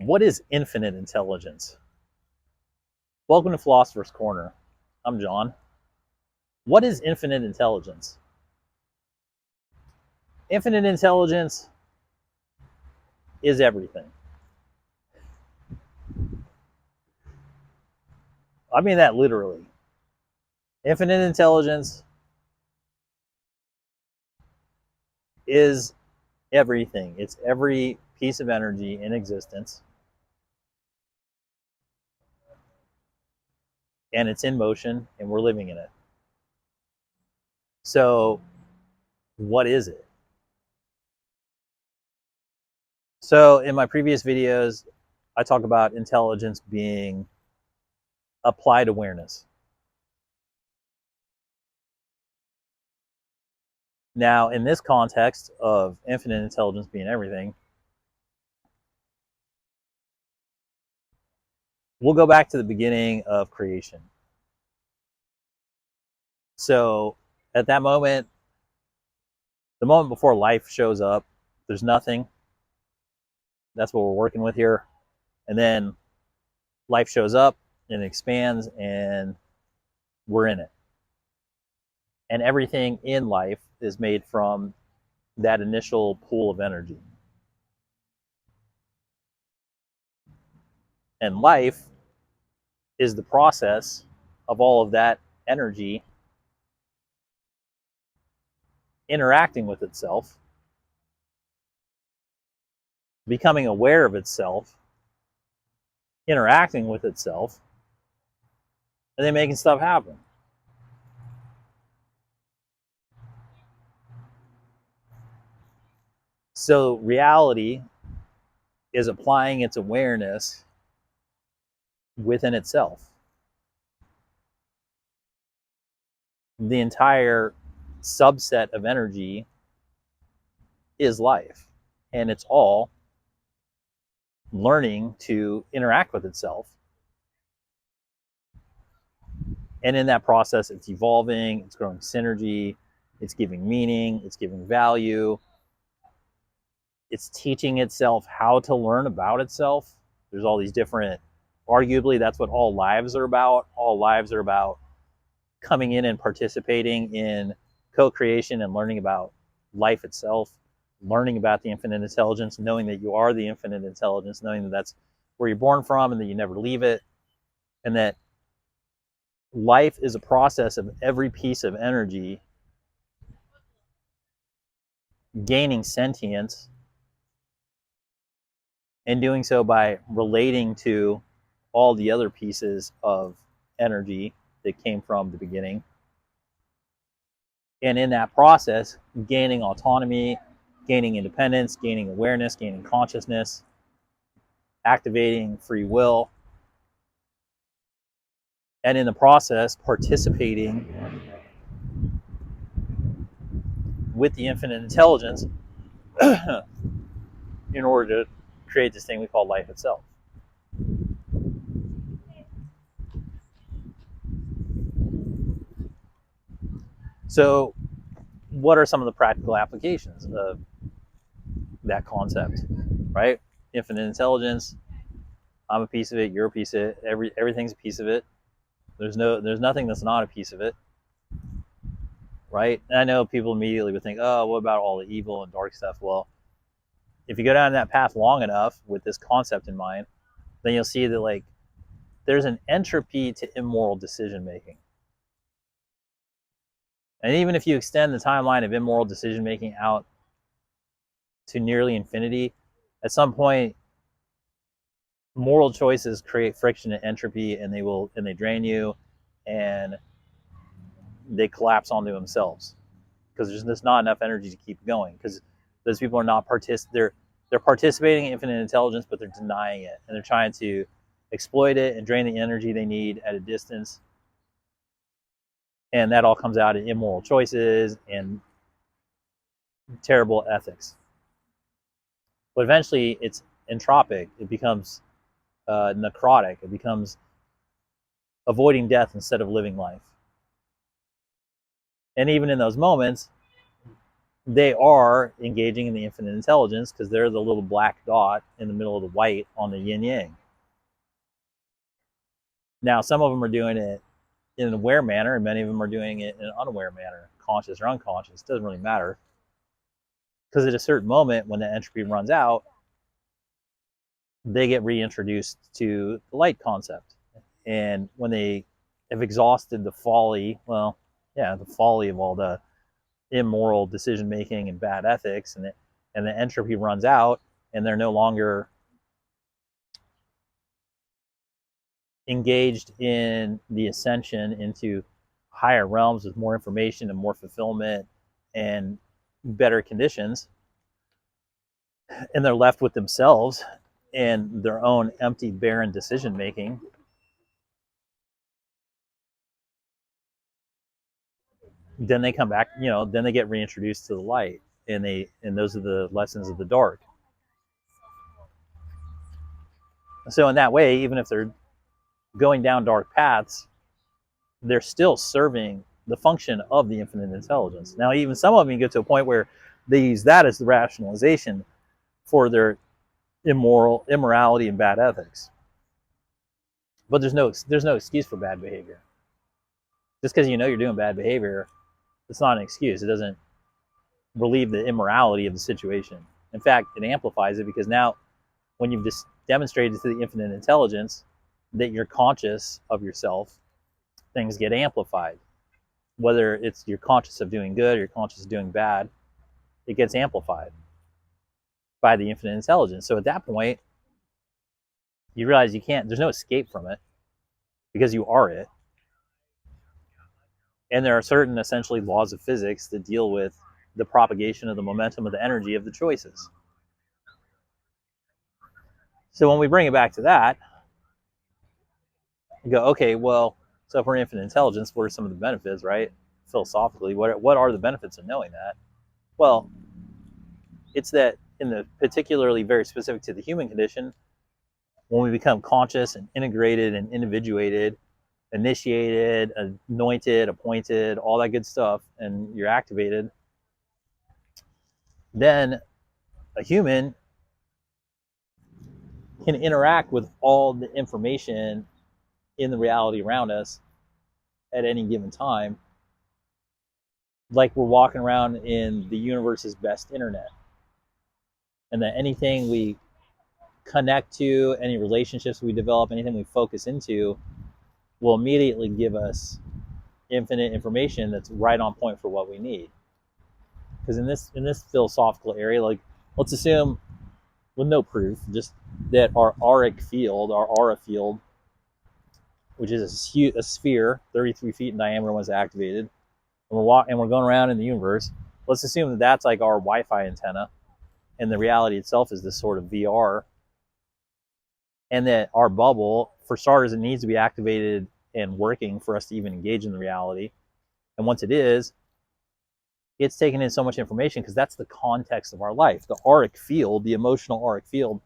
What is infinite intelligence? Welcome to Philosopher's Corner. I'm John. What is infinite intelligence? Infinite intelligence is everything. I mean that literally. Infinite intelligence is everything. It's every piece of energy in existence. And it's in motion, and we're living in it. So, what is it? So, in my previous videos, I talk about intelligence being applied awareness. Now, in this context of infinite intelligence being everything, we'll go back to the beginning of creation. So, at that moment, the moment before life shows up, there's nothing. That's what we're working with here. And then life shows up and it expands, and we're in it. And everything in life is made from that initial pool of energy. And life is the process of all of that energy interacting with itself, becoming aware of itself, interacting with itself, and then making stuff happen. So reality is applying its awareness within itself. The entire subset of energy is life, and it's all learning to interact with itself. And in that process, it's evolving, it's growing synergy, it's giving meaning, it's giving value, it's teaching itself how to learn about itself. There's all these different, arguably, that's what all lives are about. All lives are about coming in and participating in co-creation and learning about life itself, learning about the infinite intelligence, knowing that you are the infinite intelligence, knowing that that's where you're born from and that you never leave it, and that life is a process of every piece of energy gaining sentience, and doing so by relating to all the other pieces of energy that came from the beginning. And in that process, gaining autonomy, gaining independence, gaining awareness, gaining consciousness, activating free will, and in the process, participating with the infinite intelligence in order to create this thing we call life itself. So, what are some of the practical applications of that concept, right? Infinite intelligence, I'm a piece of it, you're a piece of it, everything's a piece of it. There's nothing that's not a piece of it, right? And I know people immediately would think, oh, what about all the evil and dark stuff? Well, if you go down that path long enough with this concept in mind, then you'll see that like there's an entropy to immoral decision making. And even if you extend the timeline of immoral decision making out to nearly infinity, at some point moral choices create friction and entropy, and they drain you, and they collapse onto themselves because there's just not enough energy to keep going, because those people are not they're participating in infinite intelligence, but they're denying it, and they're trying to exploit it and drain the energy they need at a distance. And that all comes out in immoral choices and terrible ethics. But eventually it's entropic. It becomes necrotic. It becomes avoiding death instead of living life. And even in those moments, they are engaging in the infinite intelligence because they're the little black dot in the middle of the white on the yin yang. Now, some of them are doing it in an aware manner, and many of them are doing it in an unaware manner, conscious or unconscious. It doesn't really matter. Because at a certain moment, when the entropy runs out, they get reintroduced to the light concept. And when they have exhausted the folly, well, yeah, the folly of all the immoral decision making and bad ethics, and the entropy runs out, and they're no longer engaged in the ascension into higher realms with more information and more fulfillment and better conditions, and they're left with themselves and their own empty, barren decision making, then they come back, then they get reintroduced to the light, and those are the lessons of the dark. So in that way, even if they're going down dark paths, they're still serving the function of the infinite intelligence. Now, even some of them get to a point where they use that as the rationalization for their immorality and bad ethics. But there's no excuse for bad behavior. Just because you're doing bad behavior, it's not an excuse. It doesn't relieve the immorality of the situation. In fact, it amplifies it, because now when you've just demonstrated to the infinite intelligence that you're conscious of yourself, things get amplified. Whether it's you're conscious of doing good or you're conscious of doing bad, it gets amplified by the infinite intelligence. So at that point, you realize there's no escape from it, because you are it. And there are certain essentially laws of physics that deal with the propagation of the momentum of the energy of the choices. So when we bring it back to that, you go, okay, well, so if we're infinite intelligence, what are some of the benefits, right? Philosophically, what are the benefits of knowing that? Well, it's that in the particularly very specific to the human condition, when we become conscious and integrated and individuated, initiated, anointed, appointed, all that good stuff, and you're activated, then a human can interact with all the information in the reality around us at any given time, like we're walking around in the universe's best internet. And that anything we connect to, any relationships we develop, anything we focus into, will immediately give us infinite information that's right on point for what we need. Because in this philosophical area, like, let's assume, with no proof, just that our auric field, our aura field, which is a sphere 33 feet in diameter when it's activated, and we're going around in the universe. Let's assume that that's like our Wi-Fi antenna, and the reality itself is this sort of VR, and that our bubble, for starters, it needs to be activated and working for us to even engage in the reality. And once it is, it's taking in so much information, because that's the context of our life. The auric field, the emotional auric field,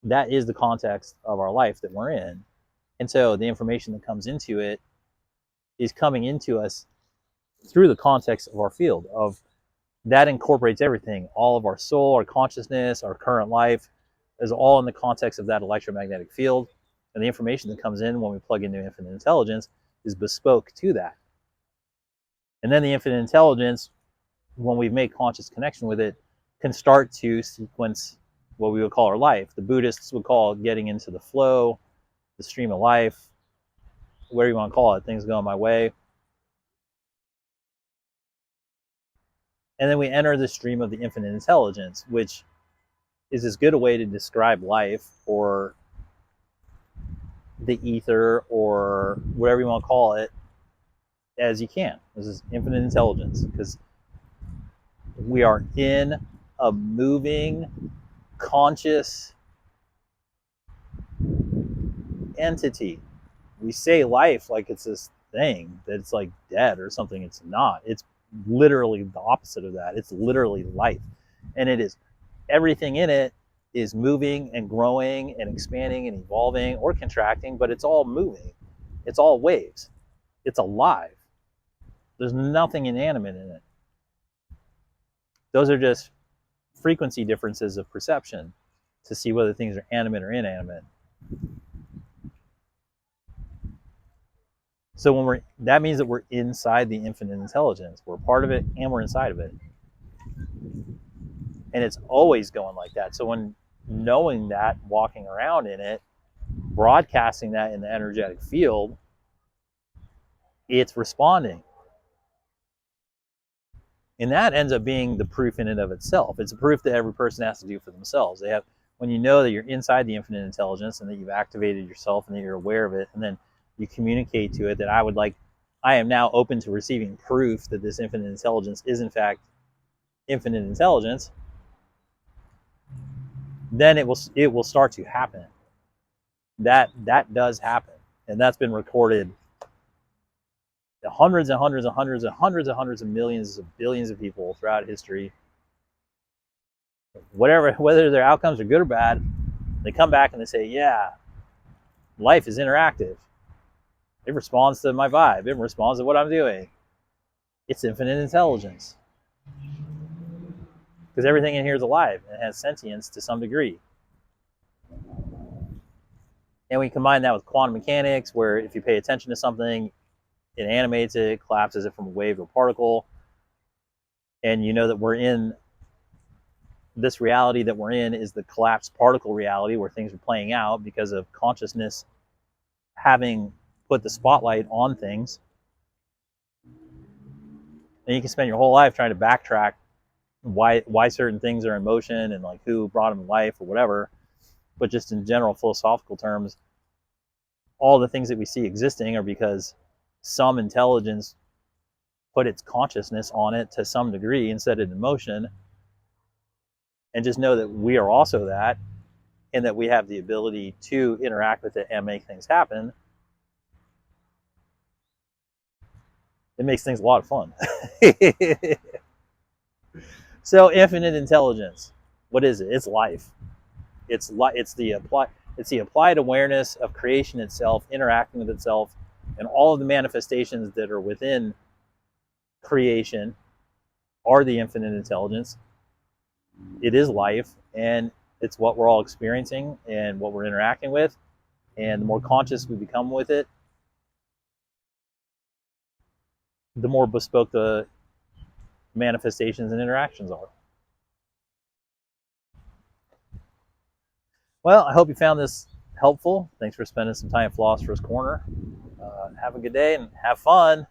that is the context of our life that we're in. And so the information that comes into it is coming into us through the context of our field. Of that incorporates everything. All of our soul, our consciousness, our current life is all in the context of that electromagnetic field. And the information that comes in when we plug into infinite intelligence is bespoke to that. And then the infinite intelligence, when we've made conscious connection with it, can start to sequence what we would call our life. The Buddhists would call it getting into the flow, the stream of life, whatever you want to call it, things going my way. And then we enter the stream of the infinite intelligence, which is as good a way to describe life, or the ether, or whatever you want to call it, as you can. This is infinite intelligence, because we are in a moving, conscious entity. We say life like it's this thing that's like dead or something. It's not. It's literally the opposite of that. It's literally life. And it is, everything in it is moving and growing and expanding and evolving or contracting, but it's all moving. It's all waves. It's alive. There's nothing inanimate in it. Those are just frequency differences of perception to see whether things are animate or inanimate. So that means that we're inside the infinite intelligence. We're part of it and we're inside of it. And it's always going like that. So when knowing that, walking around in it, broadcasting that in the energetic field, it's responding. And that ends up being the proof in and of itself. It's a proof that every person has to do for themselves. When you know that you're inside the infinite intelligence and that you've activated yourself and that you're aware of it, and then you communicate to it that I am now open to receiving proof that this infinite intelligence is in fact infinite intelligence, then it will start to happen. That does happen. And that's been recorded hundreds and hundreds and hundreds and hundreds and hundreds of millions of billions of people throughout history. Whether their outcomes are good or bad, they come back and they say, yeah, life is interactive. It responds to my vibe. It responds to what I'm doing. It's infinite intelligence. Because everything in here is alive and has sentience to some degree. And we combine that with quantum mechanics, where if you pay attention to something, it animates it, collapses it from a wave to a particle. And you know that we're in this reality that we're in is the collapsed particle reality, where things are playing out because of consciousness having put the spotlight on things. And you can spend your whole life trying to backtrack why certain things are in motion and like who brought them to life or whatever. But just in general philosophical terms, all the things that we see existing are because some intelligence put its consciousness on it to some degree and set it in motion. And just know that we are also that, and that we have the ability to interact with it and make things happen. It makes things a lot of fun. So infinite intelligence, what is it? It's life. It's the applied awareness of creation itself, interacting with itself, and all of the manifestations that are within creation are the infinite intelligence. It is life, and it's what we're all experiencing and what we're interacting with. And the more conscious we become with it, the more bespoke the manifestations and interactions are. Well, I hope you found this helpful. Thanks for spending some time at Philosopher's Corner. Have a good day and have fun.